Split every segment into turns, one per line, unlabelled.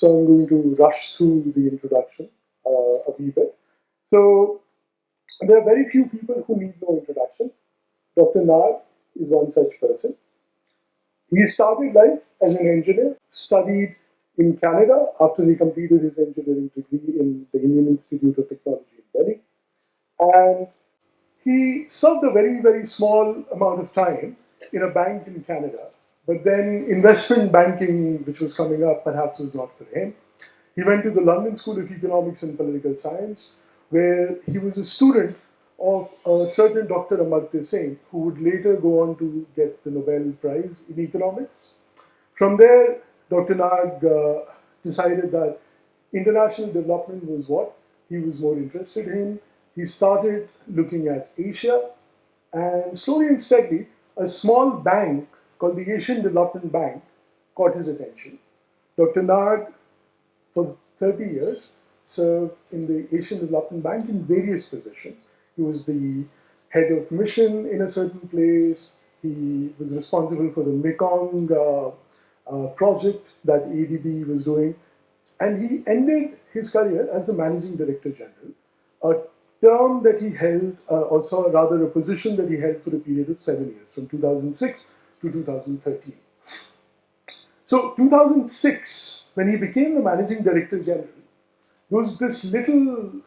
So I'm going to rush through the introduction a wee bit. So there are very few people who need no introduction. Dr. Nag is one such person. He started life as an engineer, studied in Canada after he completed his engineering degree in the Indian Institute of Technology in Delhi. And he served a very, very small amount of time in a bank in Canada. But then investment banking, which was coming up, perhaps was not for him. He went to the London School of Economics and Political Science, where he was a student of a certain Dr. Amartya Singh, who would later go on to get the Nobel Prize in economics. From there, Dr. Nag decided that international development was what he was more interested in. He started looking at Asia, and slowly and steadily, a small bank called the Asian Development Bank caught his attention. Dr. Nag, for 30 years, served in the Asian Development Bank in various positions. He was the head of mission in a certain place. He was responsible for the Mekong project that ADB was doing. And he ended his career as the managing director general, a term that he held, also rather a position that he held for a period of 7 years, from 2006 to 2013. So 2006, when he became the managing director general, there was this little,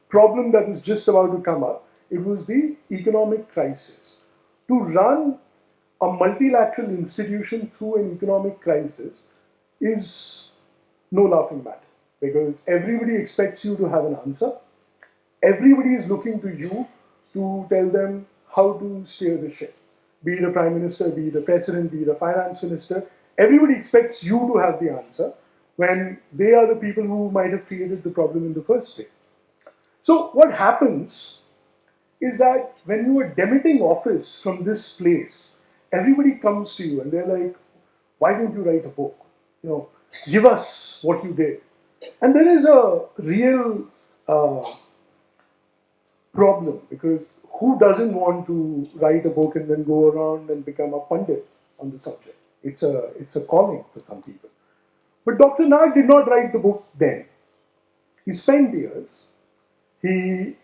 problem that was just about to come up. It was the economic crisis. To run a multilateral institution through an economic crisis is no laughing matter, because everybody expects you to have an answer. Everybody is looking to you to tell them how to steer the ship. Be it a prime minister, be it a president, be it a finance minister. Everybody expects you to have the answer when they are the people who might have created the problem in the first place. So what happens is that when you are demitting office from this place, everybody comes to you and they're like, why don't you write a book? Give us what you did. And there is a real problem, because who doesn't want to write a book and then go around and become a pundit on the subject? It's a calling for some people. But Dr. Nag did not write the book then. He spent years. He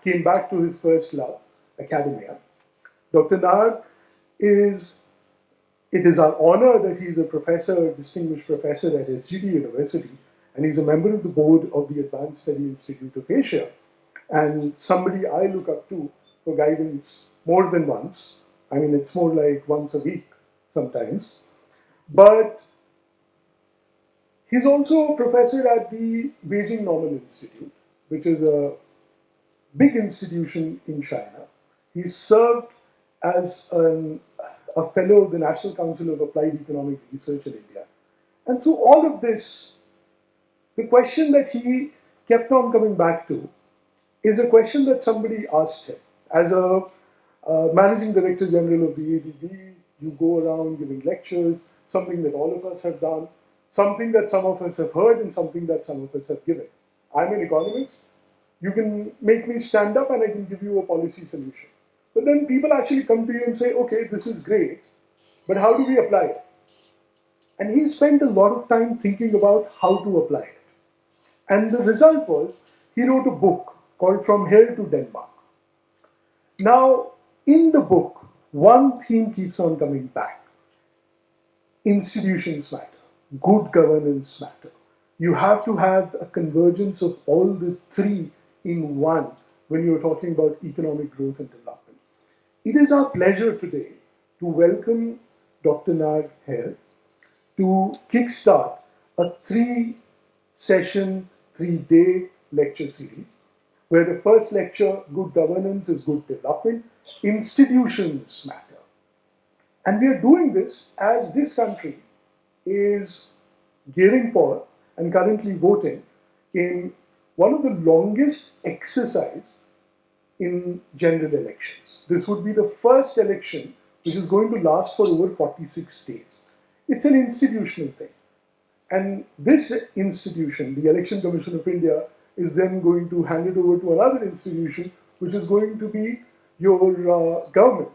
came back to his first love, academia. Dr. Nag it is our honor that he's a professor, a distinguished professor at SGD University, and he's a member of the board of the Advanced Study Institute of Asia, and somebody I look up to for guidance more than once. I mean, it's more like once a week sometimes. But he's also a professor at the Beijing Normal Institute, which is a big institution in China. He served as a fellow of the National Council of Applied Economic Research in India. And through all of this, the question that he kept on coming back to is a question that somebody asked him. As a managing director general of the ADB, you go around giving lectures, something that all of us have done, something that some of us have heard, and something that some of us have given. I'm an economist. You can make me stand up and I can give you a policy solution. But then people actually come to you and say, okay, this is great, but how do we apply it? And he spent a lot of time thinking about how to apply it. And the result was, he wrote a book called From Here to Denmark. Now, in the book, one theme keeps on coming back. Institutions matter. Good governance matter. You have to have a convergence of all the three in one when you're talking about economic growth and development. It is our pleasure today to welcome Dr. Nag here to kickstart a 3-session, 3-day lecture series, where the first lecture, Good Governance is Good Development, Institutions Matter. And we are doing this as this country is gearing for and currently voting in one of the longest exercise in general elections. This would be the first election which is going to last for over 46 days. It's an institutional thing. And this institution, the Election Commission of India, is then going to hand it over to another institution, which is going to be your government,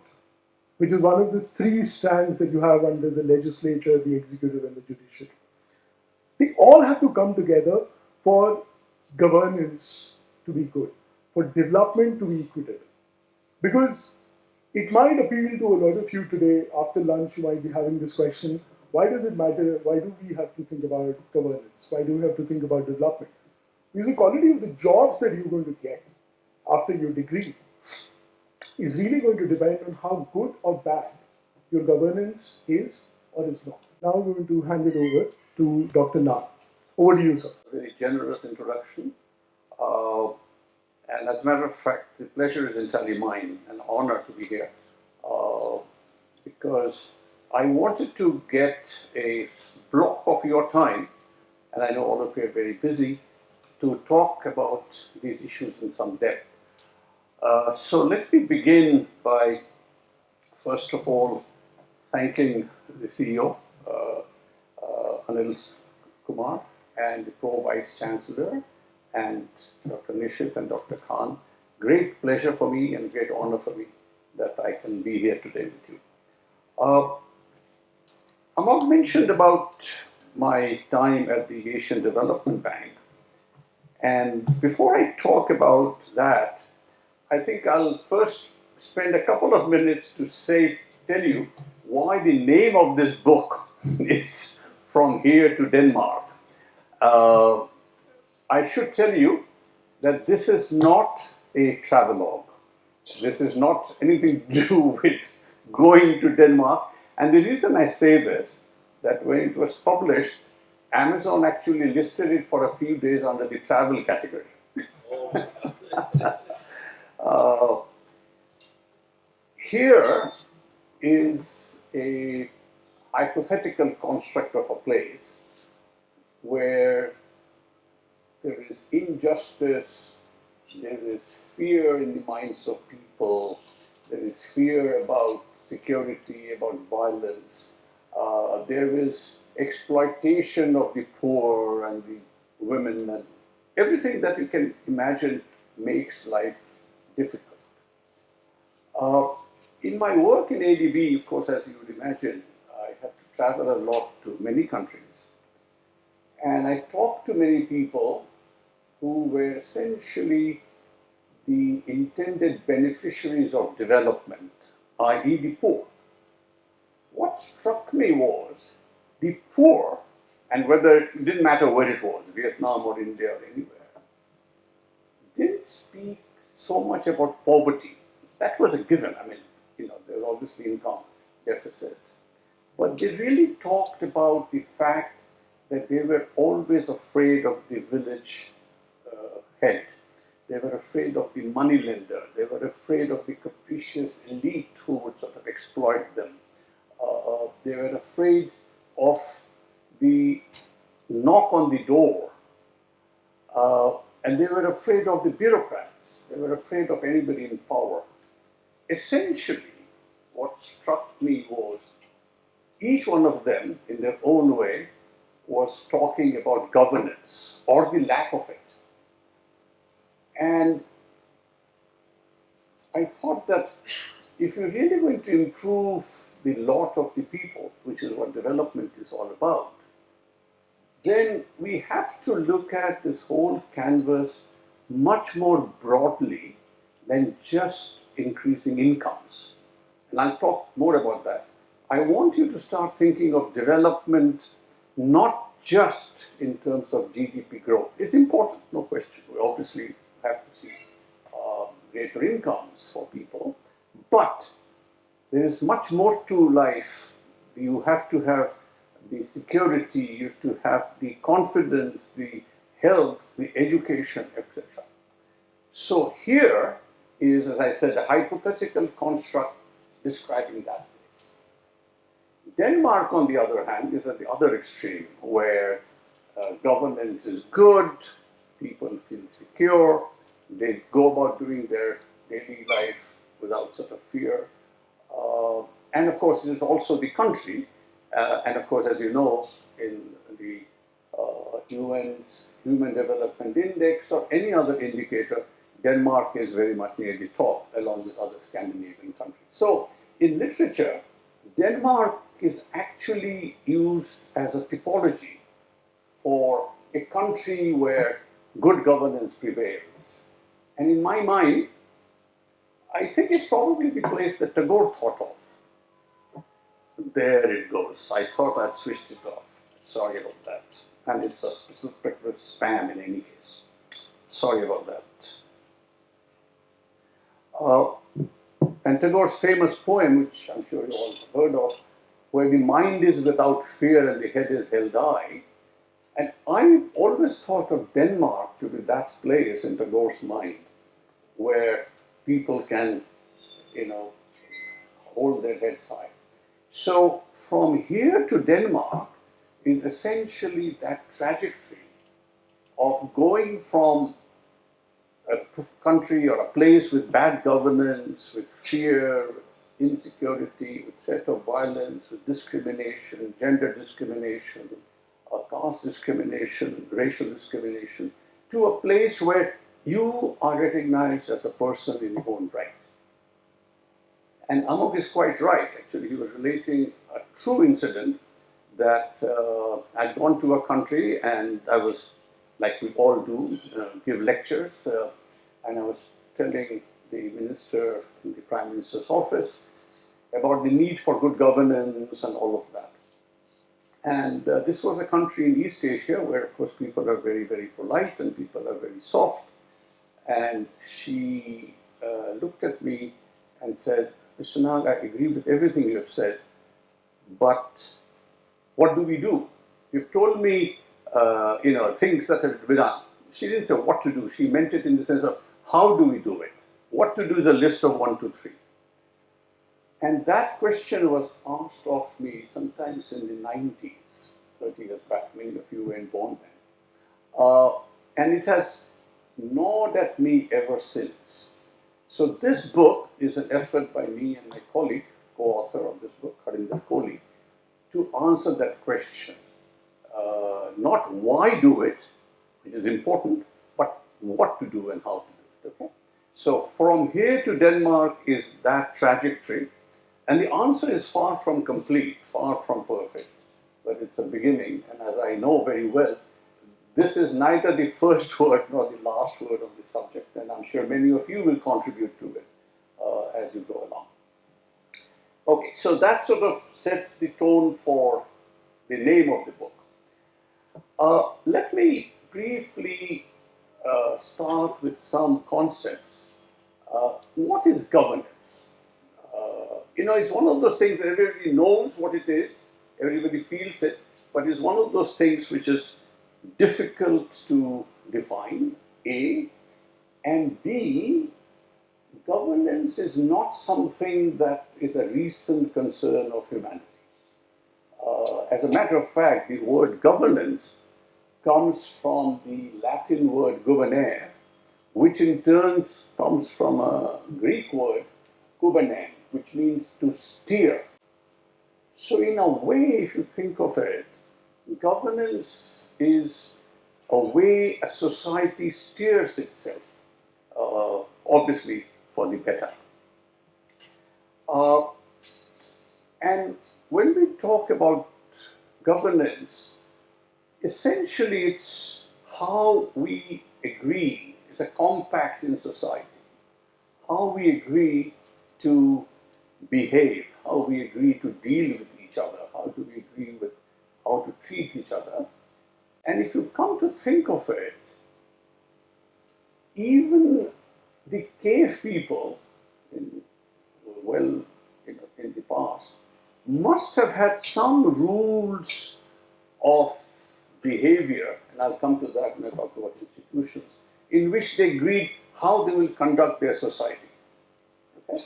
which is one of the 3 strands that you have under the legislature, the executive, and the judiciary. They all have to come together for governance to be good, for development to be equitable. Because it might appeal to a lot of you today, after lunch, you might be having this question, why does it matter? Why do we have to think about governance? Why do we have to think about development? Because the quality of the jobs that you're going to get after your degree is really going to depend on how good or bad your governance is or is not. Now I'm going to hand it over to Dr. Na. Over to you, sir.
Very generous introduction. Uh, and as a matter of fact, the pleasure is entirely mine, an honor to be here, because I wanted to get a block of your time, and I know all of you are very busy, to talk about these issues in some depth. So let me begin by, first of all, thanking the CEO, Anil Kumar, and the Pro Vice Chancellor, and Dr. Nishit and Dr. Khan. Great pleasure for me and great honor for me that I can be here today with you. Amar mentioned about my time at the Asian Development Bank. And before I talk about that, I think I'll first spend a couple of minutes to tell you why the name of this book is From Here to Denmark. I should tell you that this is not a travelogue. This is not anything to do with going to Denmark. And the reason I say this, that when it was published, Amazon actually listed it for a few days under the travel category. Here is a hypothetical construct of a place where there is injustice, there is fear in the minds of people, there is fear about security, about violence, there is exploitation of the poor and the women, and everything that you can imagine makes life difficult. In my work in ADB, of course, as you would imagine, I have to travel a lot to many countries. And I talked to many people who were essentially the intended beneficiaries of development, i.e. the poor. What struck me was the poor, and whether it didn't matter where it was, Vietnam or India or anywhere, didn't speak so much about poverty. That was a given. I mean, there's obviously income deficit. But they really talked about the fact that they were always afraid of the village head. They were afraid of the moneylender. They were afraid of the capricious elite who would sort of exploit them. They were afraid of the knock on the door. And they were afraid of the bureaucrats. They were afraid of anybody in power. Essentially, what struck me was each one of them, in their own way, was talking about governance or the lack of it. And I thought that if you're really going to improve the lot of the people, which is what development is all about, then we have to look at this whole canvas much more broadly than just increasing incomes. And I'll talk more about that. I want you to start thinking of development not just in terms of GDP growth. It's important, no question. We obviously have to see greater incomes for people, but there is much more to life. You have to have the security, you have to have the confidence, the health, the education, etc. So here is, as I said, a hypothetical construct describing that place. Denmark, on the other hand, is at the other extreme, where governance is good, people feel secure, they go about doing their daily life without sort of fear. And of course, it is also the country. And of course, as you know, in the UN's Human Development Index or any other indicator, Denmark is very much near the top, along with other Scandinavian countries. So, in literature, Denmark is actually used as a typology for a country where good governance prevails. And in my mind, I think it's probably the place that Tagore thought of. There it goes. I thought I'd switched it off. Sorry about that. And it's a specific spam in any case. Sorry about that. And Tagore's famous poem, which I'm sure you all have heard of, where the mind is without fear and the head is held high. And I've always thought of Denmark to be that place in Tagore's mind where people can, hold their heads high. So from here to Denmark is essentially that trajectory of going from a country or a place with bad governance, with fear, with insecurity, with threat of violence, with discrimination, gender discrimination, caste discrimination, racial discrimination, to a place where you are recognized as a person in your own right. And Amok is quite right, actually. He was relating a true incident that I'd gone to a country and I was, like we all do, give lectures, and I was telling the minister in the Prime Minister's office about the need for good governance and all of that. And this was a country in East Asia where, of course, people are very, very polite and people are very soft. And she looked at me and said, Mr. Nag, I agree with everything you have said, but what do we do? You've told me, things that have been done. She didn't say what to do. She meant it in the sense of how do we do it? What to do is a list of 1, 2, 3. And that question was asked of me sometimes in the 90s, 30 years back. Many of you weren't born then. And it has gnawed at me ever since. So this book is an effort by me and my colleague, co-author of this book, Harinder Kohli, to answer that question. Not why do it, which is important, but what to do and how to do it. Okay? So from here to Denmark is that trajectory. And the answer is far from complete, far from perfect, but it's a beginning. And as I know very well, this is neither the first word nor the last word of the subject, and I'm sure many of you will contribute to it as you go along. Okay, so that sort of sets the tone for the name of the book. Let me briefly start with some concepts. What is governance? It's one of those things that everybody knows what it is, everybody feels it, but it's one of those things which is difficult to define, A, and B, governance is not something that is a recent concern of humanity. As a matter of fact, the word governance comes from the Latin word gubernare, which in turn comes from a Greek word, kubernein, which means to steer. So in a way, if you think of it, governance is a way a society steers itself, obviously for the better. And when we talk about governance, essentially it's how we agree, it's a compact in society, how we agree to behave, how we agree to deal with each other, how do we agree with how to treat each other. And if you come to think of it, even the cave people in the past must have had some rules of behavior, and I'll come to that when I talk about institutions, in which they agreed how they will conduct their society. Okay?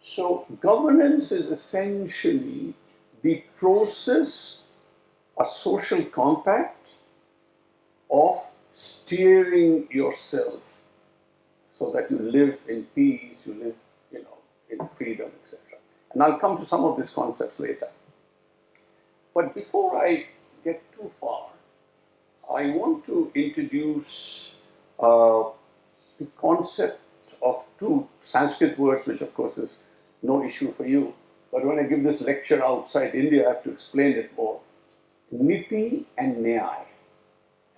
So governance is essentially the process, a social compact of steering yourself so that you live in peace, you live, in freedom, etc. And I'll come to some of these concepts later. But before I get too far, I want to introduce the concept of two Sanskrit words, which of course is no issue for you. But when I give this lecture outside India, I have to explain it more. Niti and Nyaya.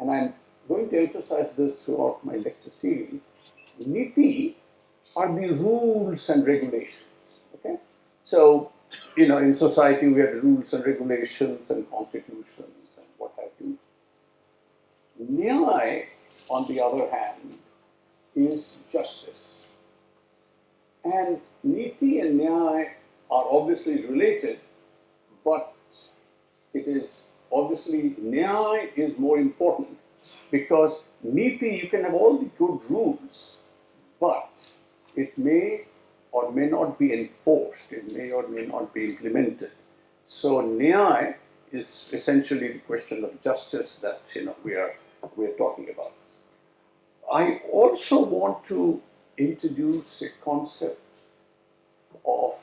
and I'm going to emphasize this throughout my lecture series, niti are the rules and regulations. Okay? So, in society we have rules and regulations and constitutions and what have you. Nyaya, on the other hand, is justice. And niti and nyaya are obviously related, but it is obviously nyaya is more important because niti, you can have all the good rules, but it may or may not be enforced, it may or may not be implemented. So nyaya is essentially the question of justice that we're talking about. I also want to introduce a concept of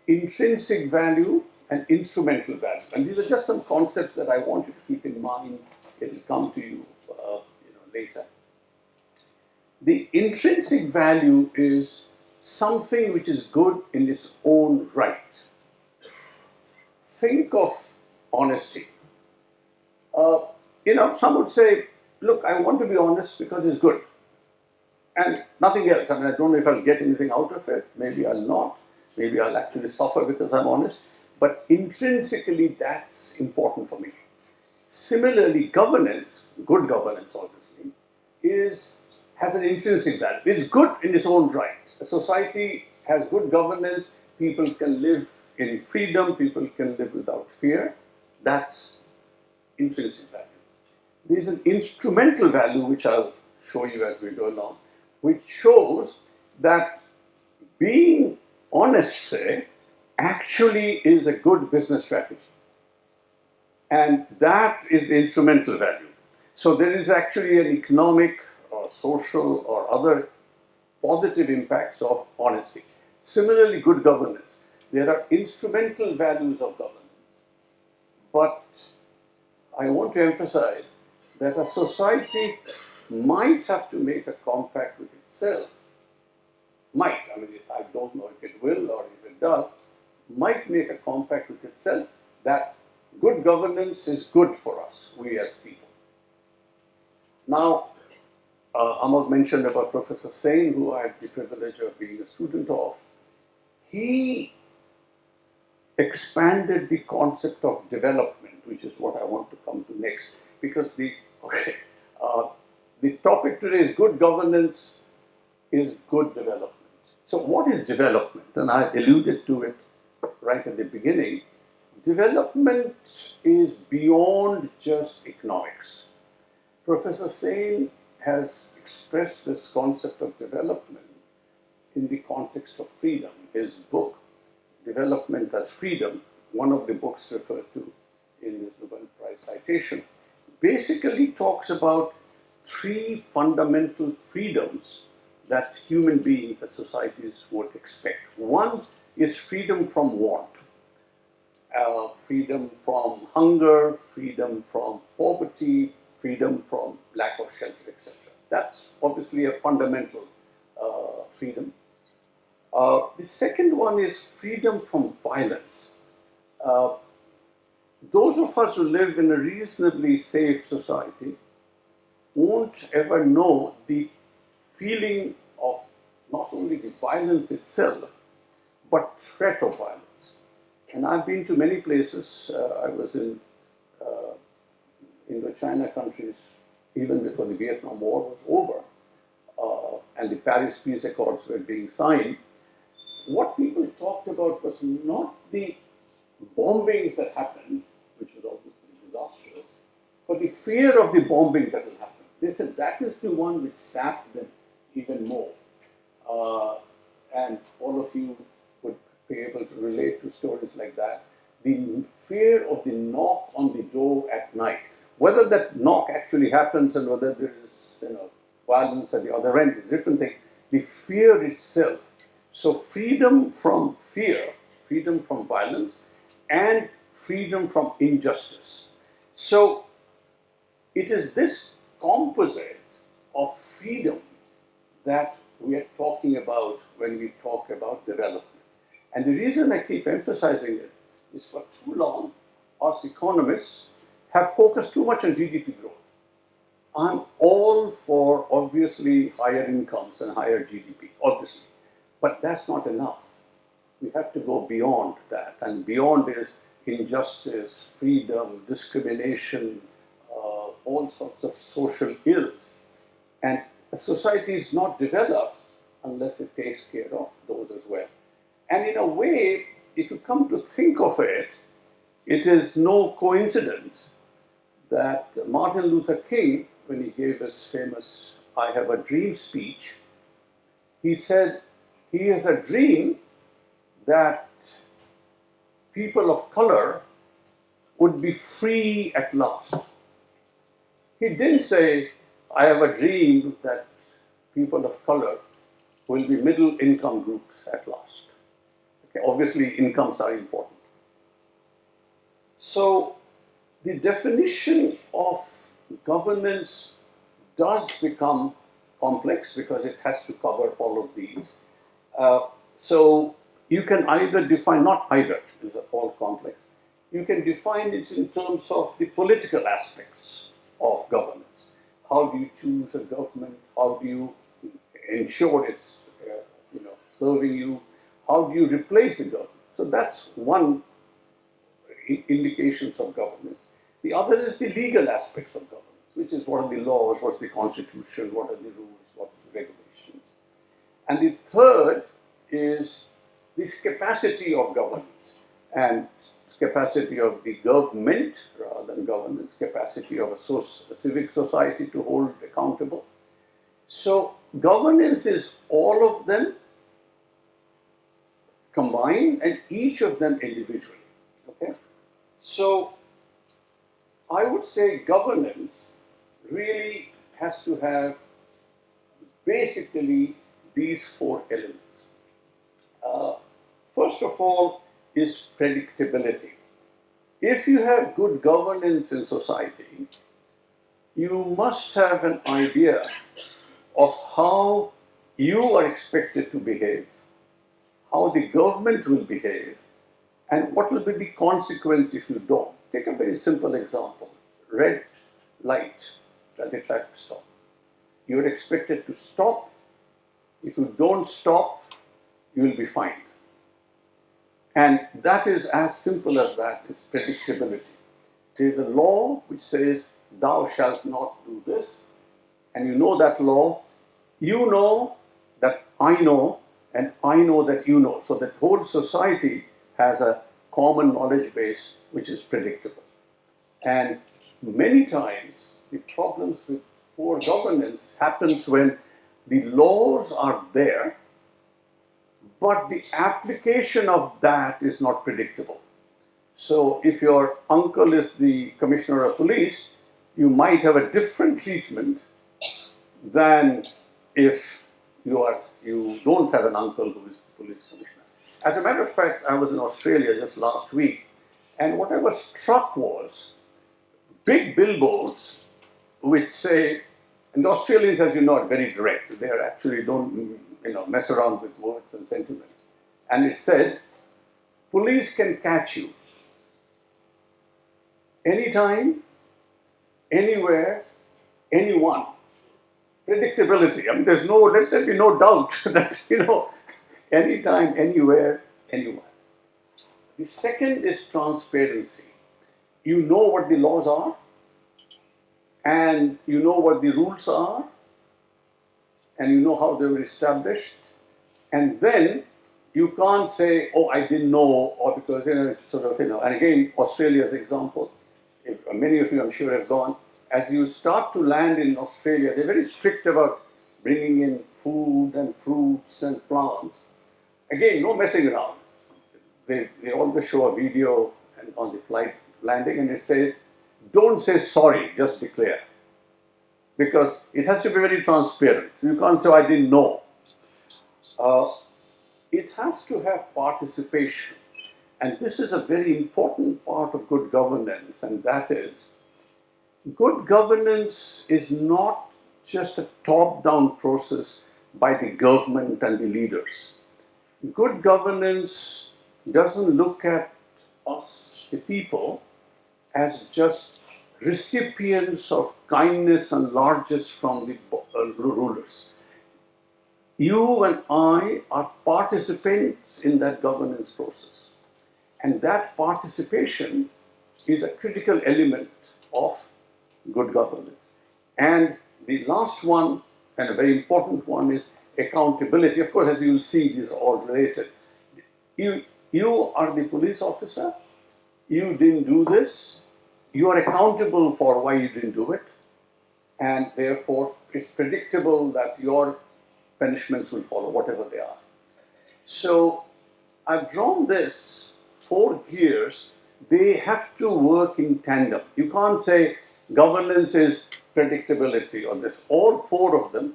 intrinsic value and instrumental value. And these are just some concepts that I want you to keep in mind. It will come to you, later. The intrinsic value is something which is good in its own right. Think of honesty. Some would say, look, I want to be honest because it's good. And nothing else. I mean, I don't know if I'll get anything out of it. Maybe I'll not. Maybe I'll actually suffer because I'm honest. But intrinsically, that's important for me. Similarly, governance, good governance obviously, has an intrinsic value. It's good in its own right. A society has good governance, people can live in freedom, people can live without fear. That's intrinsic value. There's an instrumental value, which I'll show you as we go along, which shows that being honest, say, actually is a good business strategy. And that is the instrumental value. So there is actually an economic or social or other positive impacts of honesty. Similarly, good governance. There are instrumental values of governance. But I want to emphasize that a society might have to make a compact with itself. Might, I mean, I don't know if it will or if it does, might make a compact with itself that good governance is good for us, we as people. Now, Amar mentioned about Professor Sen, who I had the privilege of being a student of. He expanded the concept of development, which is what I want to come to next, because the topic today is good governance is good development. So what is development? And I alluded to it right at the beginning. Development is beyond just economics. Professor Sen has expressed this concept of development in the context of freedom. His book, Development as Freedom, one of the books referred to in his Nobel Prize citation, basically talks about three fundamental freedoms that human beings and societies would expect. One is freedom from want, freedom from hunger, freedom from poverty, freedom from lack of shelter, etc. That's obviously a fundamental freedom. The second one is freedom from violence. Those of us who live in a reasonably safe society won't ever know the feeling of not only the violence itself, but threat of violence. And I've been to many places. I was in Indochina countries even before the Vietnam War was over, and the Paris Peace Accords were being signed. What people talked about was not the bombings that happened, which was obviously disastrous, but the fear of the bombing that will happen. They said that is the one which sapped them even more. And all of you would be able to relate to stories like that. The fear of the knock on the door at night. Whether that knock actually happens and whether there is violence at the other end is a different thing. The fear itself. So freedom from fear, freedom from violence, and freedom from injustice. So it is this composite of freedom that we are talking about when we talk about development. And the reason I keep emphasizing it is for too long, us economists have focused too much on GDP growth. I'm all for obviously higher incomes and higher GDP, obviously, but that's not enough. We have to go beyond that, and beyond is injustice, freedom, discrimination, all sorts of social ills. And a society is not developed unless it takes care of those as well. And in a way, if you come to think of it, it is no coincidence that Martin Luther King, when he gave his famous I Have a Dream speech, he said he has a dream that people of color would be free at last. He didn't say, I have a dream that people of color will be middle income groups at last. Okay, obviously, incomes are important. So, the definition of governance does become complex because it has to cover all of these. So you can either define, not either, these are all complex, you can define it in terms of the political aspects of governance. How do you choose a government? How do you ensure it's serving you? How do you replace a government? So that's one indications of governance. The other is the legal aspects of governance, which is what are the laws, what's the constitution, what are the rules, what's the regulations. And the third is this capacity of governance and capacity of the government rather than governance, capacity of a civic society to hold accountable. So governance is all of them combined and each of them individually. Okay? So I would say governance really has to have basically these four elements. First of all is predictability. If you have good governance in society, you must have an idea of how you are expected to behave, how the government will behave, and what will be the consequence if you don't. Take a very simple example. Red light at the traffic stop. You're expected to stop. If you don't stop, you will be fined. And that is as simple as that, is predictability. There is a law which says, thou shalt not do this, and you know that law, you know that I know, and I know that you know. So that whole society has a common knowledge base which is predictable. And many times the problems with poor governance happens when the laws are there, but the application of that is not predictable. So if your uncle is the commissioner of police, you might have a different treatment than if you don't have an uncle who is the police commissioner. As a matter of fact, I was in Australia just last week, and what I was struck was big billboards which say, and the Australians, as you know, are very direct. They actually don't mess around with words and sentiments. And it said, police can catch you anytime, anywhere, anyone. Predictability. I mean, let there be no doubt that, anytime, anywhere, anyone. The second is transparency. You know what the laws are, and you know what the rules are, and you know how they were established, and then you can't say, oh, I didn't know, or because, it's sort of, and again, Australia's example, many of you I'm sure have gone, as you start to land in Australia, they're very strict about bringing in food and fruits and plants. Again, no messing around. They always show a video on the flight landing, and it says, don't say sorry, just declare. Because it has to be very transparent. You can't say, I didn't know. It has to have participation. And this is a very important part of good governance, and that is, good governance is not just a top-down process by the government and the leaders. Good governance doesn't look at us, the people, as just recipients of kindness and largesse from the rulers. You and I are participants in that governance process. And that participation is a critical element of good governance. And the last one, and a very important one, is accountability. Of course, as you will see, these are all related. You are the police officer, you didn't do this, you are accountable for why you didn't do it, and therefore it's predictable that your punishments will follow, whatever they are. So I've drawn this 4 gears. They have to work in tandem. You can't say governance is predictability or this. All 4 of them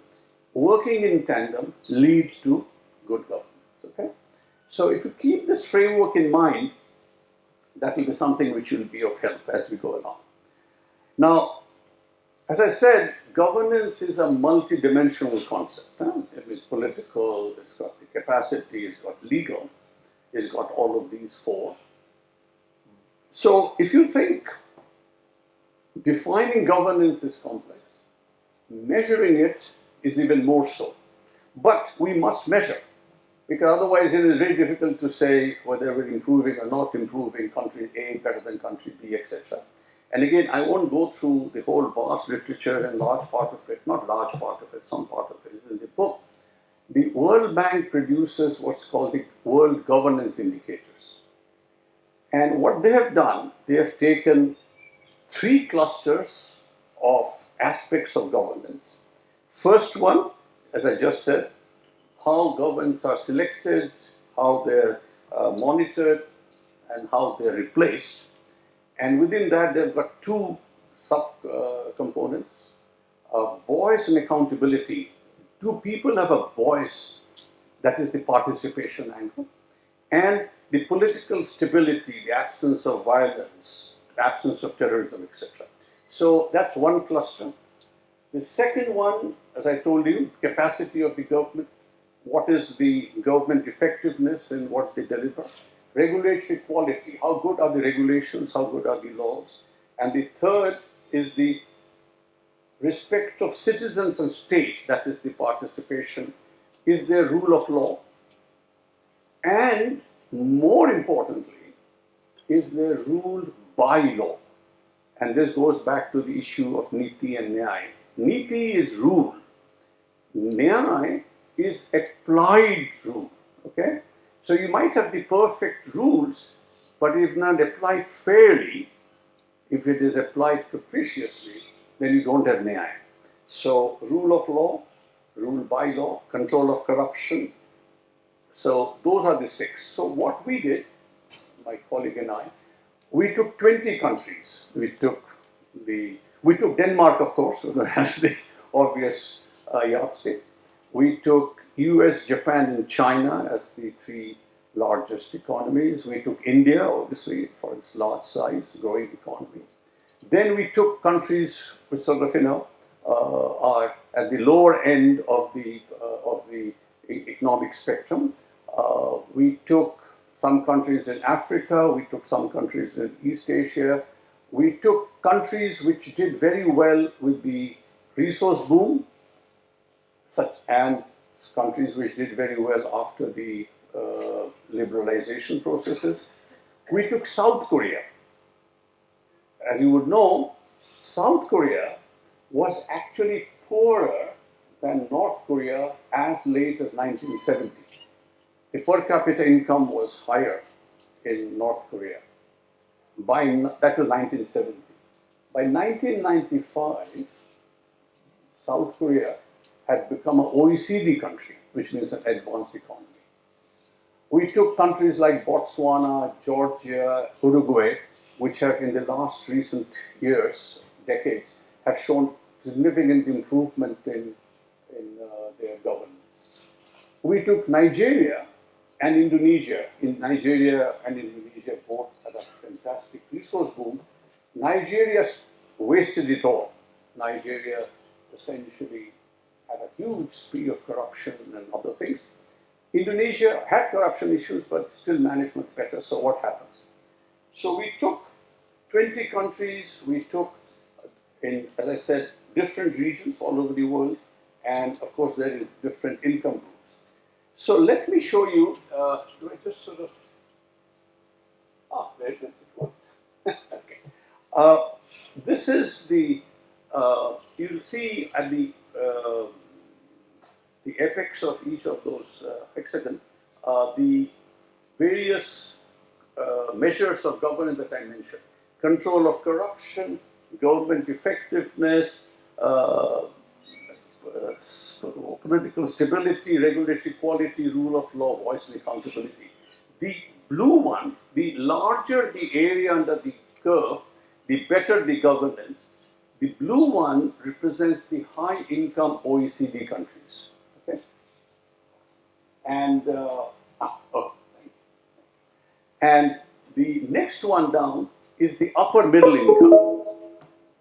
working in tandem leads to good governance. Okay? So if you keep this framework in mind, that will be something which will be of help as we go along. Now, as I said, governance is a multi-dimensional concept. It is political, it's got the capacity, it's got legal, it's got all of these 4. So if you think defining governance is complex, measuring it is even more so. But we must measure, because otherwise it is very difficult to say whether we're improving or not improving, country A better than country B, etc. And again, I won't go through the whole vast literature and large part of it, not large part of it, some part of it is in the book. The World Bank produces what's called the World Governance Indicators. And what they have done, they have taken 3 clusters of aspects of governance. First one, as I just said, how governments are selected, how they're monitored, and how they're replaced. And within that, they've got 2 sub-components, voice and accountability. Do people have a voice? That is the participation angle. And the political stability, the absence of violence, the absence of terrorism, etc. So that's one cluster. The second one, as I told you, capacity of the government. What is the government effectiveness in what they deliver? Regulatory quality, how good are the regulations, how good are the laws? And the third is the respect of citizens and state, that is the participation. Is there rule of law? And more importantly, is there ruled by law? And this goes back to the issue of niti and nyaya. Niti is rule. Nyaya is applied rule. Okay? So you might have the perfect rules, but if not applied fairly, if it is applied capriciously, then you don't have nyaya. So rule of law, rule by law, control of corruption. So those are the 6. So what we did, my colleague and I, we took 20 countries. We took Denmark, of course, as the obvious yardstick. We took US, Japan, and China as the 3 largest economies. We took India, obviously, for its large size, growing economy. Then we took countries which sort of, are at the lower end of the economic spectrum. We took some countries in Africa. We took some countries in East Asia. We took countries which did very well with the resource boom, and countries which did very well after the liberalization processes. We took South Korea. As you would know, South Korea was actually poorer than North Korea as late as 1970. The per capita income was higher in North Korea. That was 1970. By 1995, South Korea had become an OECD country, which means an advanced economy. We took countries like Botswana, Georgia, Uruguay, which have in the last recent years, decades, have shown significant improvement in their governance. We took Nigeria and Indonesia. In Nigeria and Indonesia both had a fantastic resource boom. Nigeria wasted it all. Nigeria essentially had a huge spree of corruption and other things. Indonesia had corruption issues, but still managed much better. So what happens? So we took 20 countries, we took in, as I said, different regions all over the world, and of course there is different income groups. So let me show you, do I just sort of, there it is, it worked. Okay. This is the, you'll see at the apex of each of those hexagons, the various measures of governance that I mentioned. Control of corruption, government effectiveness, political stability, regulatory quality, rule of law, voice and accountability. The blue one, the larger the area under the curve, the better the governance. The blue one represents the high income OECD countries. Okay? And, and the next one down is the upper middle income.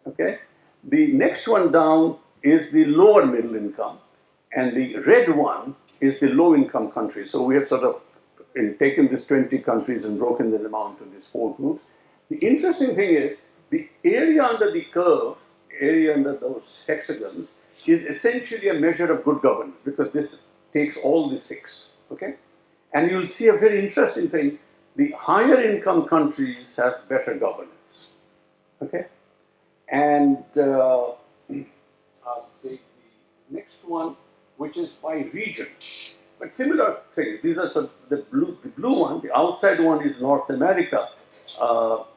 Okay? The next one down is the lower middle income, and the red one is the low income countries. So we have sort of taken these 20 countries and broken them out into these 4 groups. The interesting thing is the area under the curve, area under those hexagons, is essentially a measure of good governance because this takes all the 6. Okay? And you'll see a very interesting thing. The higher income countries have better governance. Okay? And I'll take the next one, which is by region. But similar thing, these are the blue one, the outside one is North America,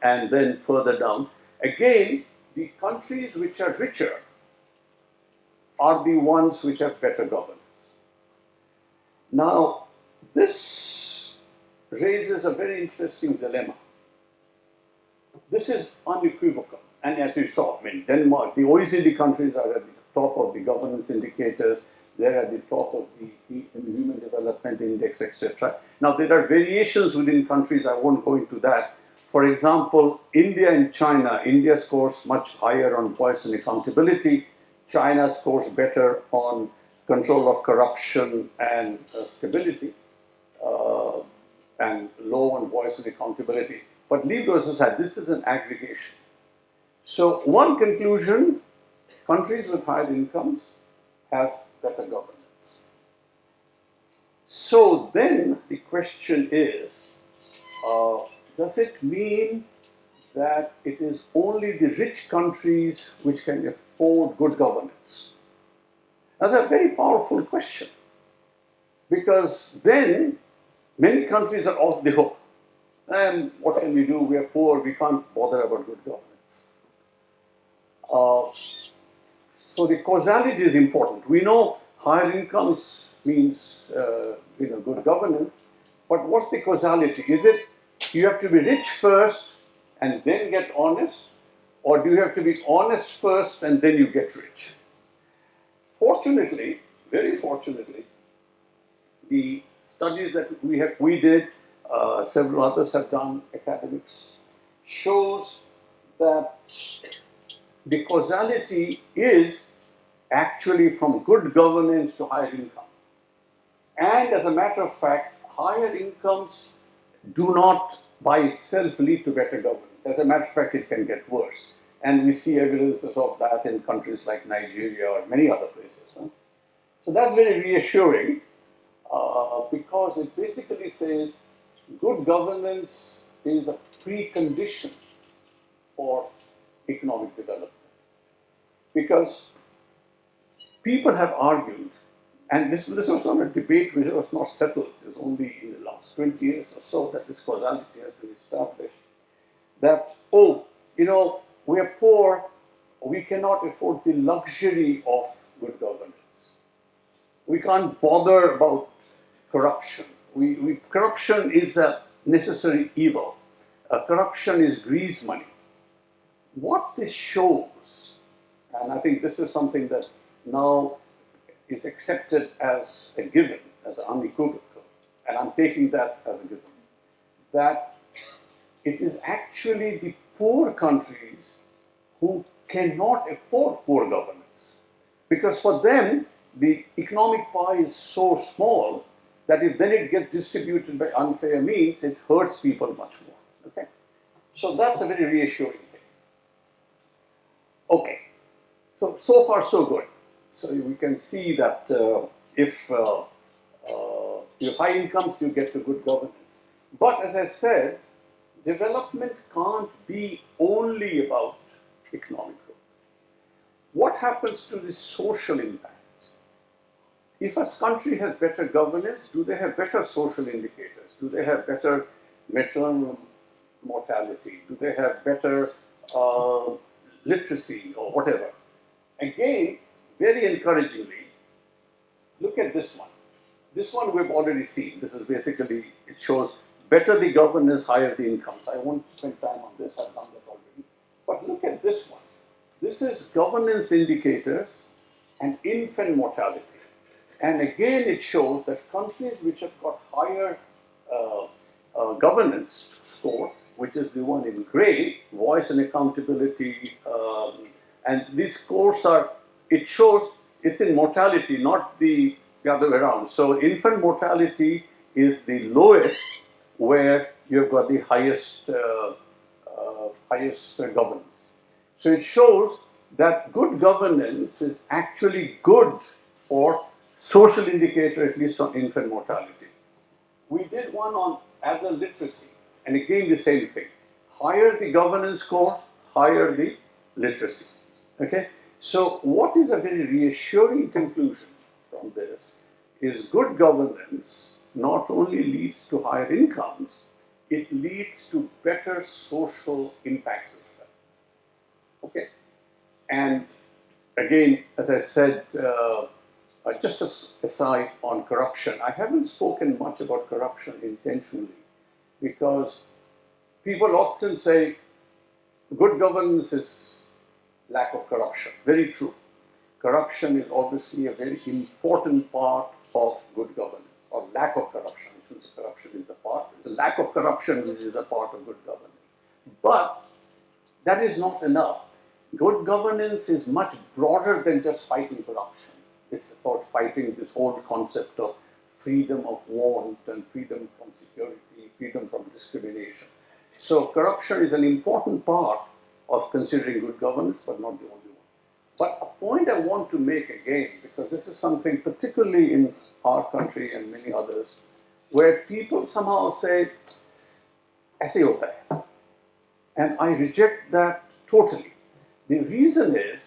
and then further down. Again, the countries which are richer are the ones which have better governance. Now, this raises a very interesting dilemma. This is unequivocal. And as you saw, I mean, Denmark, the OECD countries are at the top of the governance indicators, they're at the top of the Human Development Index, etc. Now, there are variations within countries, I won't go into that. For example, India and China, India scores much higher on voice and accountability, China scores better on control of corruption and stability, and low on voice and accountability. But leave those aside, this is an aggregation. So one conclusion, countries with higher incomes have better governance. So then the question is, does it mean that it is only the rich countries which can afford good governance? That's a very powerful question, because then many countries are off the hook. And what can we do? We are poor, we can't bother about good governance. So the causality is important. We know higher incomes means good governance, but what's the causality? Is it you have to be rich first and then get honest, or do you have to be honest first and then you get rich? Fortunately, very fortunately, the studies that we did, several others have done, academics, shows that the causality is actually from good governance to higher income. And as a matter of fact, higher incomes do not by itself lead to better governance. As a matter of fact, it can get worse. And we see evidences of that in countries like Nigeria or many other places. So that's very reassuring because it basically says good governance is a precondition for economic development. Because people have argued, and this was not a debate which was not settled, it was only in the last 20 years or so that this causality has been established, that, we are poor, we cannot afford the luxury of good governance. We can't bother about corruption. Corruption is a necessary evil. Corruption is grease money. What this shows, and I think this is something that now is accepted as a given, as unequivocal, and I'm taking that as a given, that it is actually the poor countries who cannot afford poor governance. Because for them, the economic pie is so small that if then it gets distributed by unfair means, it hurts people much more. Okay? So that's a very reassuring thing. Okay, so far so good. So we can see that if you have high incomes, you get to good governance. But as I said, development can't be only about economic growth. What happens to the social impacts? If a country has better governance, do they have better social indicators? Do they have better maternal mortality? Do they have better literacy or whatever? Again, very encouragingly, look at this one. This one we've already seen. This is basically, it shows better the governance, higher the incomes. I won't spend time on this, I've done that already. But look at this one. This is governance indicators and infant mortality. And again, it shows that countries which have got higher governance score, which is the one in gray, voice and accountability, and these scores are, it shows it's in mortality, not the other way around. So infant mortality is the lowest where you've got the highest governance. So it shows that good governance is actually good for social indicator, at least on infant mortality. We did one on adult literacy, and again the same thing. Higher the governance score, higher the literacy. Okay? So what is a very reassuring conclusion from this is good governance not only leads to higher incomes, it leads to better social impacts as well. Okay? And again, as I said, just an aside on corruption, I haven't spoken much about corruption intentionally because people often say good governance is lack of corruption. Very true. Corruption is obviously a very important part of good governance, or lack of corruption. Since corruption is a part, the lack of corruption which is a part of good governance. But that is not enough. Good governance is much broader than just fighting corruption. It's about fighting this whole concept of freedom of want and freedom from security, freedom from discrimination. So corruption is an important part of considering good governance, but not the only one. But a point I want to make again, because this is something particularly in our country and many others, where people somehow say, ऐसे होता है. And I reject that totally. The reason is,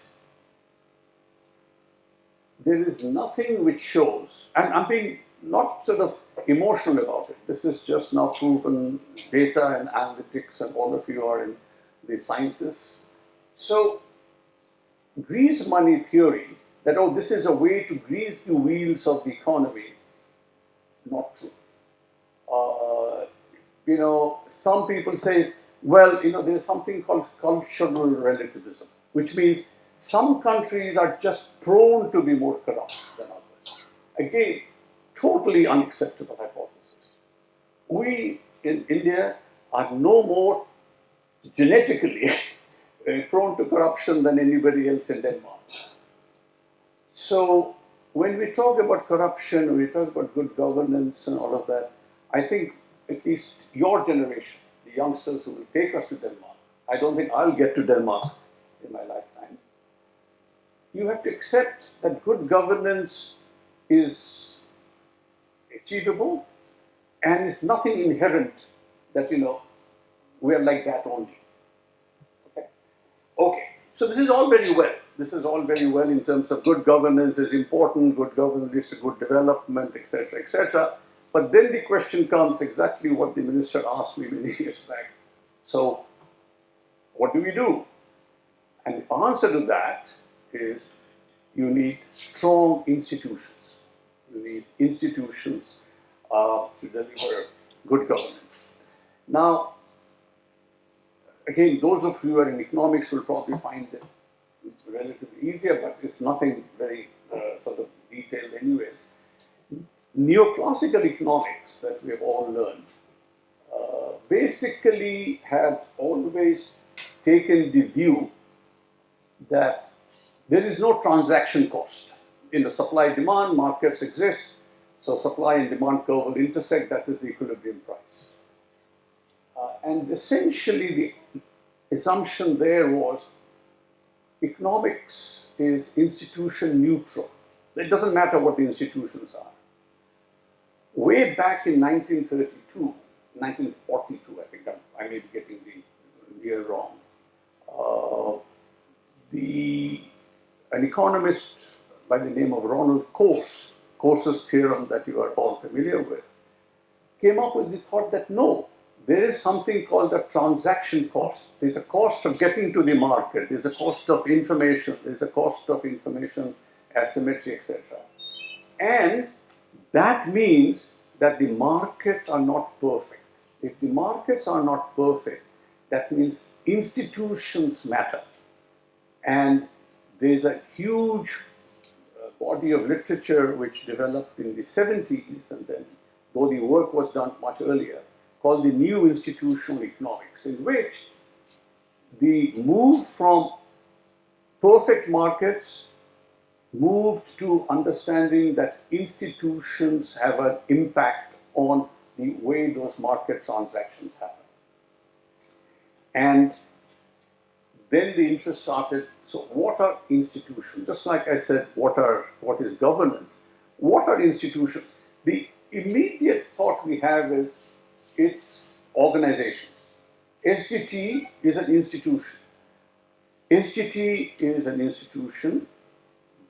there is nothing which shows, and I'm being not sort of emotional about it. This is just now proven data and analytics, and all of you are in the sciences. So, grease money theory, that oh, this is a way to grease the wheels of the economy, not true. Some people say, well, there's something called cultural relativism, which means some countries are just prone to be more corrupt than others. Again, totally unacceptable hypothesis. We in India are no more genetically prone to corruption than anybody else in Denmark. So when we talk about corruption, we talk about good governance and all of that, I think at least your generation, the youngsters who will take us to Denmark, I don't think I'll get to Denmark in my lifetime. You have to accept that good governance is achievable and it's nothing inherent that, we are like that only. Okay, so this is all very well. This is all very well in terms of good governance is important, good governance leads to good development, etc., etc. But then the question comes exactly what the minister asked me many years back. So, what do we do? And the answer to that is you need strong institutions. You need institutions to deliver good governance. Now, again, those of you who are in economics will probably find it relatively easier, but it's nothing very sort of detailed anyways. Neoclassical economics that we have all learned basically have always taken the view that there is no transaction cost. In the supply-demand, markets exist, so supply and demand curve will intersect, that is the equilibrium price. And essentially the assumption there was economics is institution neutral. It doesn't matter what the institutions are. Way back in 1932, 1942, I think I may be getting the year wrong, an economist by the name of Ronald Coase's theorem that you are all familiar with, came up with the thought that no, there is something called a transaction cost. There's a cost of getting to the market, there's a cost of information, there's a cost of information asymmetry, etc. And that means that the markets are not perfect. If the markets are not perfect, that means institutions matter. And there's a huge body of literature which developed in the 70s, and then, though the work was done much earlier, called the New Institutional Economics, in which the move from perfect markets moved to understanding that institutions have an impact on the way those market transactions happen. And then the interest started. So what are institutions? Just like I said, what is governance? What are institutions? The immediate thought we have is it's organizations. SGT is an institution. SGT is an institution,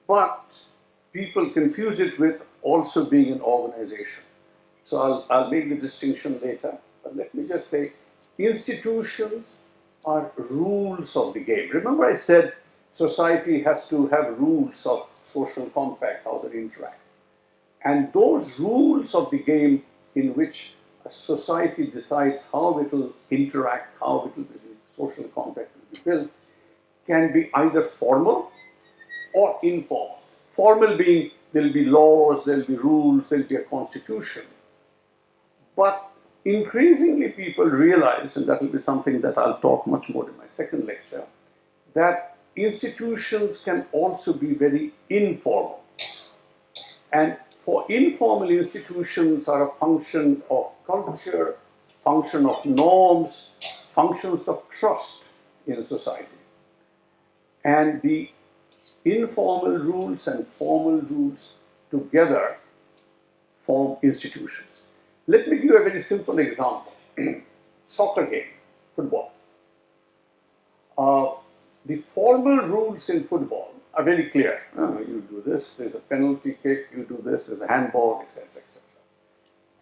but people confuse it with also being an organization. So I'll make the distinction later, but let me just say institutions are rules of the game. Remember I said society has to have rules of social compact, how they interact. And those rules of the game in which a society decides how it will interact, how it will be, social compact will be built, can be either formal or informal. Formal being there'll be laws, there'll be rules, there'll be a constitution. But increasingly people realize, and that will be something that I'll talk much more in my second lecture, that institutions can also be very informal. And for informal institutions are a function of culture, function of norms, functions of trust in society. And the informal rules and formal rules together form institutions. Let me give you a very simple example. Soccer game, football. The formal rules in football are very clear. You do this, there's a penalty kick, you do this, there's a handball, etc., etc.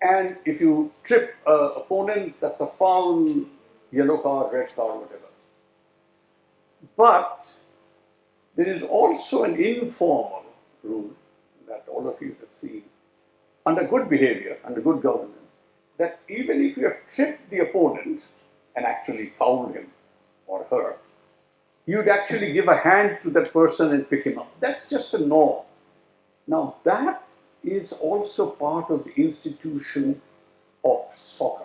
And if you trip an opponent, that's a foul, yellow card, red card, whatever. But there is also an informal rule that all of you have seen, under good behavior, under good governance, that even if you have tripped the opponent and actually fouled him or her, you'd actually give a hand to that person and pick him up. That's just a norm. Now that is also part of the institution of soccer.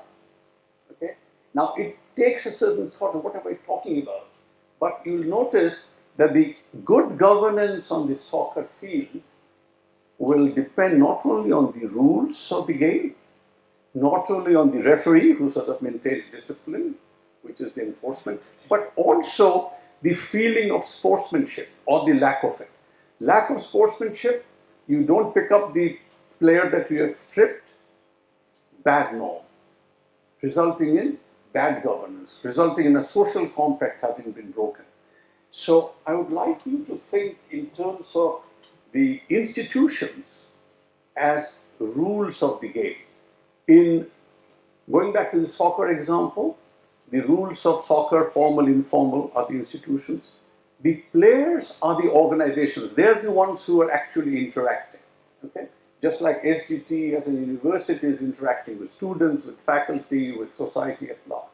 Okay? Now it takes a certain thought of what am I talking about? But you'll notice that the good governance on the soccer field will depend not only on the rules of the game, not only on the referee who sort of maintains discipline, which is the enforcement, but also the feeling of sportsmanship or the lack of it. Lack of sportsmanship, you don't pick up the player that you have tripped, bad norm, resulting in bad governance, resulting in a social compact having been broken. So I would like you to think in terms of the institutions as rules of the game. In going back to the soccer example, the rules of soccer, formal, informal, are the institutions. The players are the organizations. They're the ones who are actually interacting. Okay? Just like SGT as a university is interacting with students, with faculty, with society at large.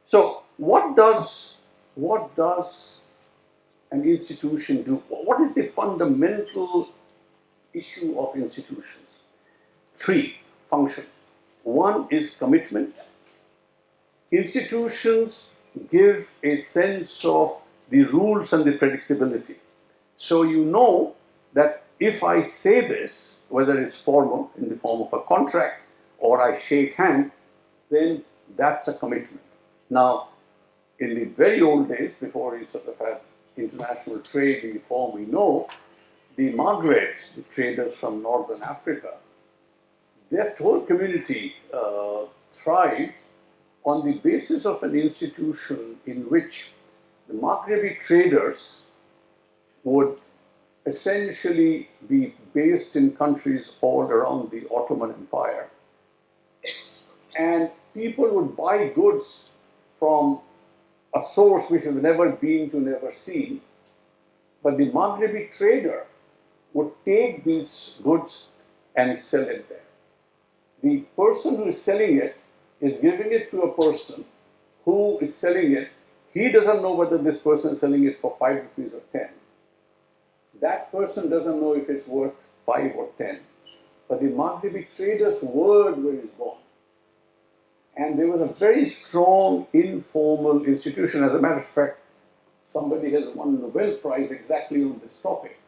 So what does an institution do? What is the fundamental issue of institutions? Three functions. One is commitment. Institutions give a sense of the rules and the predictability. So you know that if I say this, whether it's formal in the form of a contract or I shake hand, then that's a commitment. Now, in the very old days, before you sort of had international trade in the form we know, the Margarets, the traders from northern Africa, their whole community thrived on the basis of an institution in which the Maghrebi traders would essentially be based in countries all around the Ottoman Empire. And people would buy goods from a source which has never been to never seen, but the Maghrebi trader would take these goods and sell it there. The person who is selling it is giving it to a person who is selling it. He doesn't know whether this person is selling it for 5 rupees or 10. That person doesn't know if it's worth 5 or 10. But the Maghrebi trader's word was born. And there was a very strong informal institution. As a matter of fact, somebody has won a Nobel Prize exactly on this topic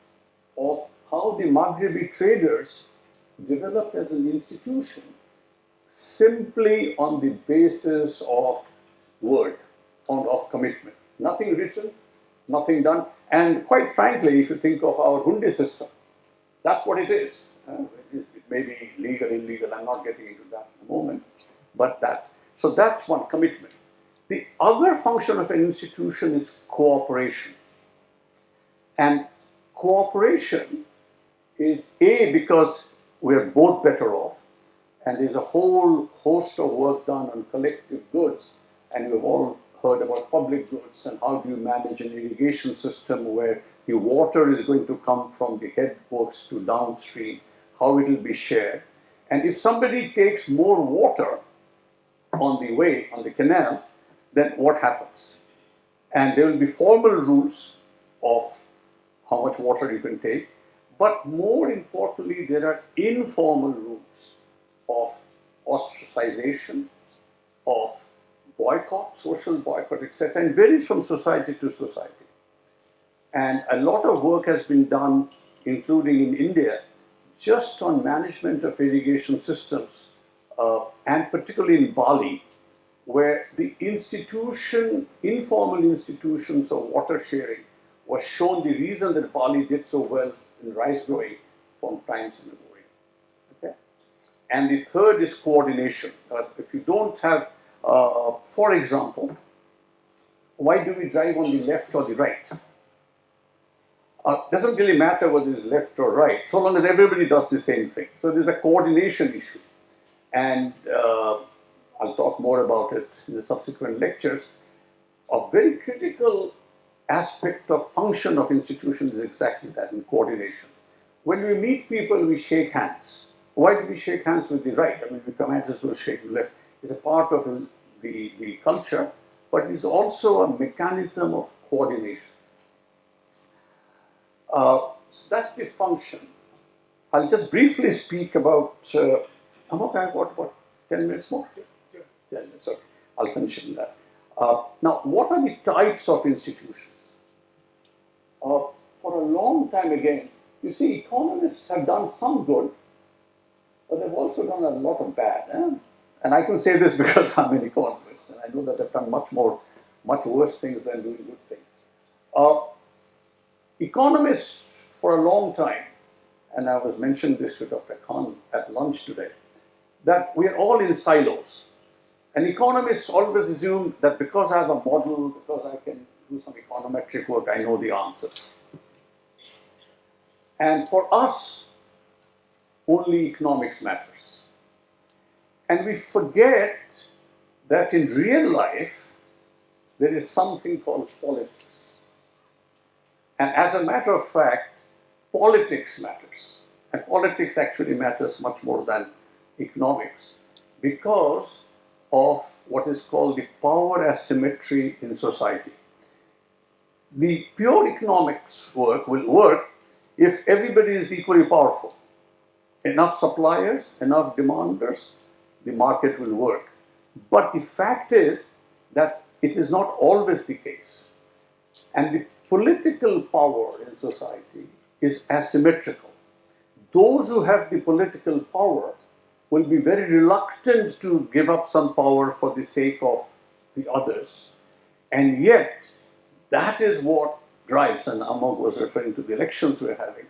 of how the Maghrebi traders developed as an institution simply on the basis of word, of commitment. Nothing written, nothing done. And quite frankly, if you think of our Hundi system, that's what it is. It may be legal, illegal, I'm not getting into that in a moment. But so that's one commitment. The other function of an institution is cooperation. And cooperation is because we're both better off, and there's a whole host of work done on collective goods, and we've all heard about public goods and how do you manage an irrigation system where the water is going to come from the headworks to downstream, how it will be shared. And if somebody takes more water on the way, on the canal, then what happens? And there will be formal rules of how much water you can take, but more importantly, there are informal rules of ostracization, of boycott, social boycott, etc., and varies from society to society. And a lot of work has been done, including in India, just on management of irrigation systems, and particularly in Bali, where the informal institutions of water sharing was shown the reason that Bali did so well in rice growing from times immemorial. Okay? And the third is coordination. If you don't have, for example, why do we drive on the left or the right? Doesn't really matter whether it's left or right, so long as everybody does the same thing. So there's a coordination issue. And I'll talk more about it in the subsequent lectures. A very critical aspect of function of institutions is exactly that, in coordination. When we meet people, we shake hands. Why do we shake hands with the right? I mean, we command us to shake the left. It's a part of the culture, but it's also a mechanism of coordination. So that's the function. I'll just briefly speak about, I'm okay, I've got about 10 minutes more? Yeah. 10 minutes, okay. I'll finish in that. Now, what are the types of institutions? For a long time again, you see, economists have done some good, but they've also done a lot of bad. And I can say this because I'm an economist, and I know that they've done much worse things than doing good things. Economists, for a long time, and I was mentioning this to Dr. Khan at lunch today, that we're all in silos. And economists always assume that because I have a model, because I can do some econometric work, I know the answers. And for us, only economics matters. And we forget that in real life, there is something called politics. And as a matter of fact, politics matters. And politics actually matters much more than economics because of what is called the power asymmetry in society. The pure economics work will work if everybody is equally powerful. Enough suppliers, enough demanders, the market will work. But the fact is that it is not always the case. And the political power in society is asymmetrical. Those who have the political power will be very reluctant to give up some power for the sake of the others. And yet, that is what drives, and Amog was referring to the elections we're having,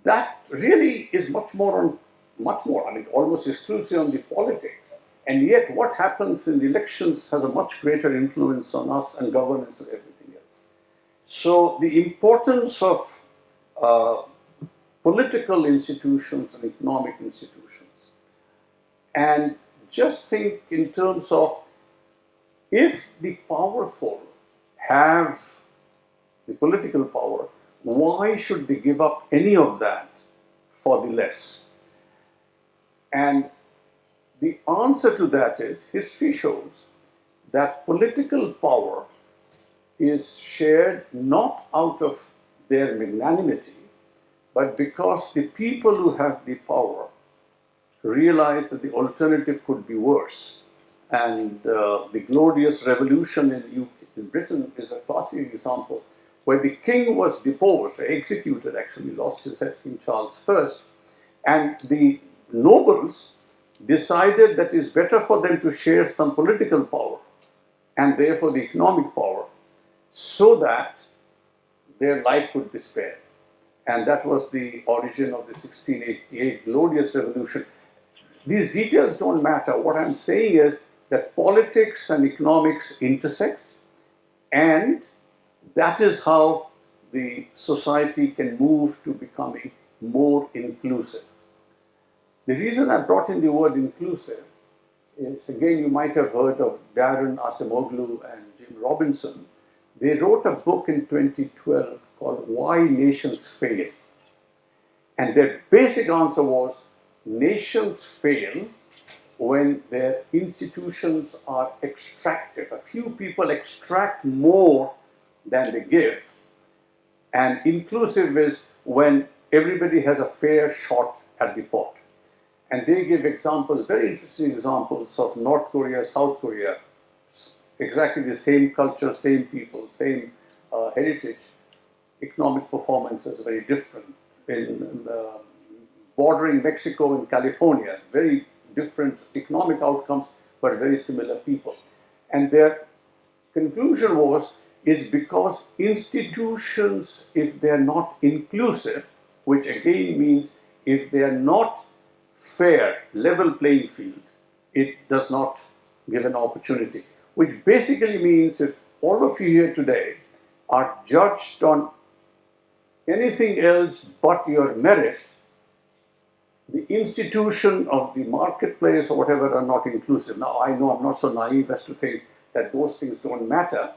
that really is much more, I mean, almost exclusively on the politics. And yet, what happens in the elections has a much greater influence on us and governance and everything else. So, the importance of uh, political institutions and economic institutions. And just think in terms of if the powerful have the political power, why should they give up any of that for the less? And the answer to that is history shows that political power is shared not out of their magnanimity, but because the people who have the power realize that the alternative could be worse. And the glorious revolution in Britain is a classic example where the king was deposed, executed actually, lost his head, King Charles I, and the nobles decided that it's better for them to share some political power and therefore the economic power so that their life could be spared. And that was the origin of the 1688 glorious revolution. These details don't matter. What I'm saying is that politics and economics intersect, and that is how the society can move to becoming more inclusive. The reason I brought in the word inclusive is, again, you might have heard of Darren Acemoglu and Jim Robinson. They wrote a book in 2012 called Why Nations Fail. And their basic answer was nations fail when their institutions are extractive. A few people extract more than they give. And inclusive is when everybody has a fair shot at the pot. And they give examples, very interesting examples of North Korea, South Korea, exactly the same culture, same people, same heritage. Economic performance is very different. In bordering Mexico and California, very different economic outcomes, but very similar people. And their conclusion was, is because institutions, if they're not inclusive, which again means if they're not fair, level playing field, it does not give an opportunity. Which basically means if all of you here today are judged on anything else but your merit, the institution of the marketplace or whatever are not inclusive. Now, I know I'm not so naive as to think that those things don't matter,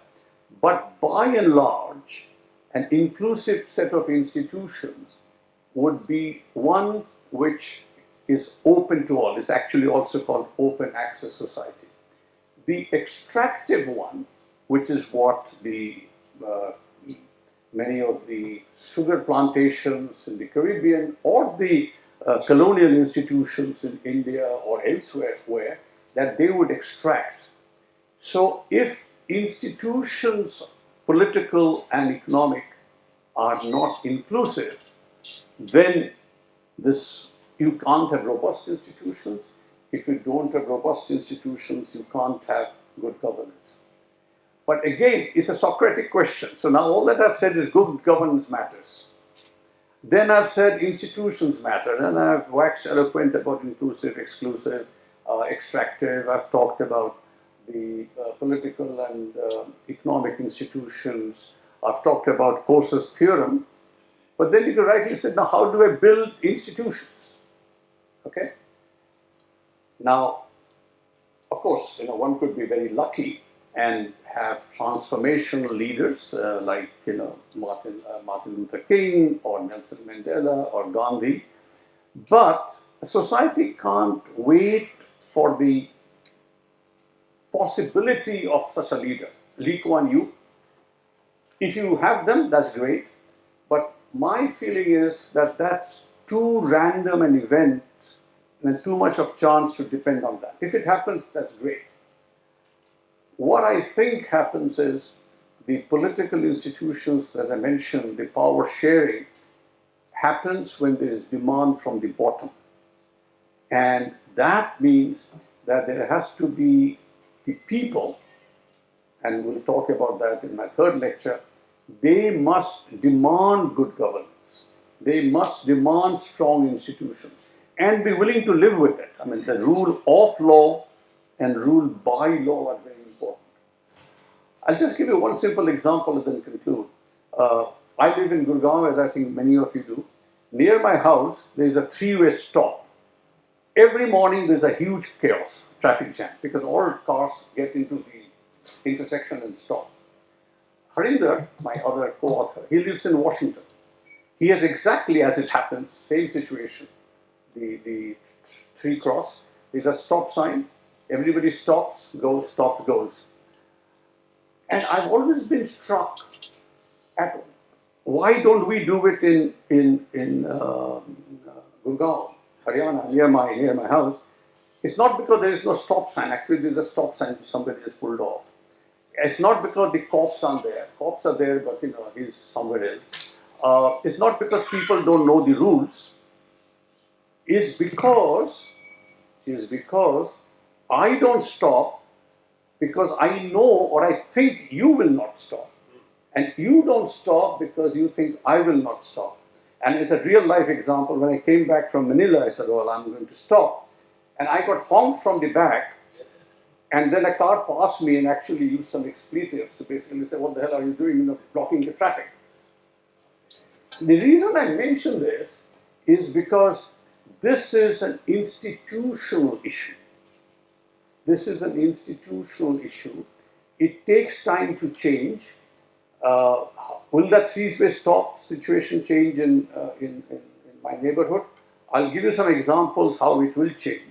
but by and large, an inclusive set of institutions would be one which is open to all. It's actually also called open access society. The extractive one, which is what the many of the sugar plantations in the Caribbean or the colonial institutions in India or elsewhere where that they would extract. So if institutions, political and economic, are not inclusive, then this you can't have robust institutions. If you don't have robust institutions, you can't have good governance. But again, it's a Socratic question. So now all that I've said is good governance matters. Then I've said institutions matter, and I've waxed eloquent about inclusive, exclusive, extractive. I've talked about the political and economic institutions. I've talked about Coase's theorem. But then you can rightly say, now how do I build institutions? Okay? Now, of course, one could be very lucky and have transformational leaders like Martin Luther King or Nelson Mandela or Gandhi, but a society can't wait for the possibility of such a leader. Lee Kuan Yew, if you have them, that's great, but my feeling is that that's too random an event and too much of chance to depend on that. If it happens, that's great. What I think happens is the political institutions that I mentioned, the power sharing, happens when there is demand from the bottom. And that means that there has to be the people, and we'll talk about that in my third lecture, they must demand good governance. They must demand strong institutions and be willing to live with it. I mean, the rule of law and rule by law are very important. I'll just give you one simple example and then conclude. I live in Gurgaon, as I think many of you do. Near my house, there is a three-way stop. Every morning, there's a huge chaos, traffic jam, because all cars get into the intersection and stop. Harinder, my other co-author, he lives in Washington. He has exactly as it happens, same situation. The three cross, there's a stop sign, everybody stops, goes, stops, goes. And I've always been struck at why don't we do it in Gurgaon, Haryana, near my house. It's not because there is no stop sign. Actually, there's a stop sign which somebody has pulled off. It's not because the cops aren't there. Cops are there, but he's somewhere else. It's not because people don't know the rules. It's because I don't stop because I know or I think you will not stop. And you don't stop because you think I will not stop. And it's a real life example. When I came back from Manila, I said, well, I'm going to stop. And I got honked from the back. And then a car passed me and actually used some expletives to basically say, what the hell are you doing, blocking the traffic? The reason I mention this is because this is an institutional issue. This is an institutional issue. It takes time to change. Will that three-way stop situation change in my neighborhood? I'll give you some examples how it will change.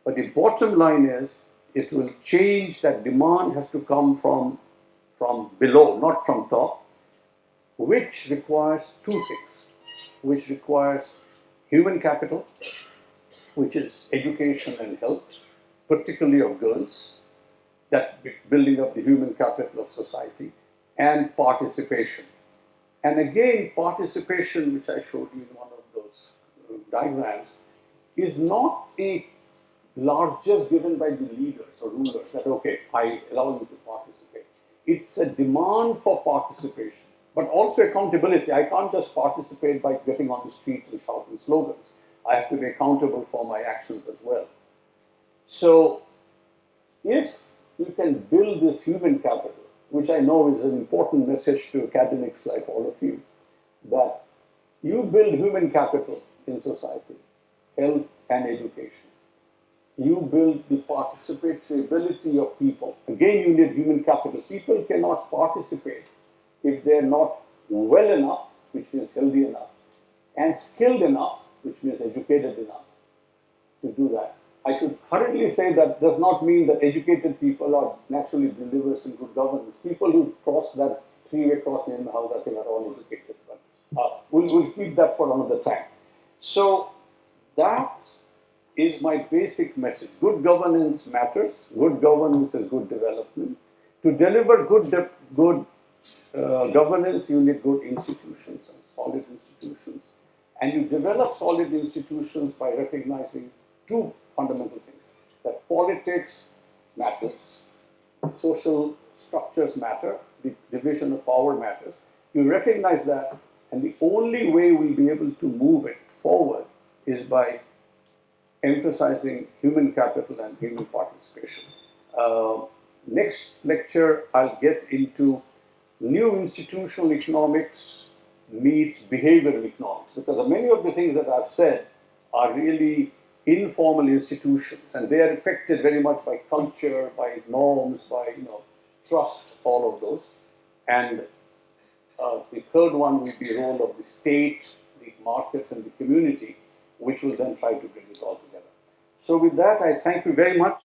But the bottom line is, it will change. That demand has to come from below, not from top, which requires two things. Which requires human capital, which is education and health, particularly of girls, that building up the human capital of society, and participation. And again, participation, which I showed you in one of those diagrams, is not a largesse given by the leaders or rulers that, okay, I allow you to participate. It's a demand for participation, but also accountability. I can't just participate by getting on the street and shouting slogans. I have to be accountable for my actions as well. So, if you can build this human capital, which I know is an important message to academics like all of you, that you build human capital in society, health and education. You build the participatory ability of people. Again, you need human capital. People cannot participate if they're not well enough, which means healthy enough, and skilled enough, which means educated enough to do that. I should hurriedly say that does not mean that educated people are naturally delivers in good governance. People who cross that three-way cross near the house, I think, are all educated. But we'll keep that for another time. So that is my basic message. Good governance matters. Good governance is good development. To deliver good governance, you need good institutions and solid institutions. And you develop solid institutions by recognizing two fundamental things. That politics matters, social structures matter, the division of power matters. You recognize that, and the only way we'll be able to move it forward is by emphasizing human capital and human participation. Next lecture, I'll get into new institutional economics meets behavioral economics, because many of the things that I've said are really informal institutions, and they are affected very much by culture, by norms, by trust, all of those. And the third one will be the role of the state, the markets, and the community, which will then try to bring it all together. So with that, I thank you very much.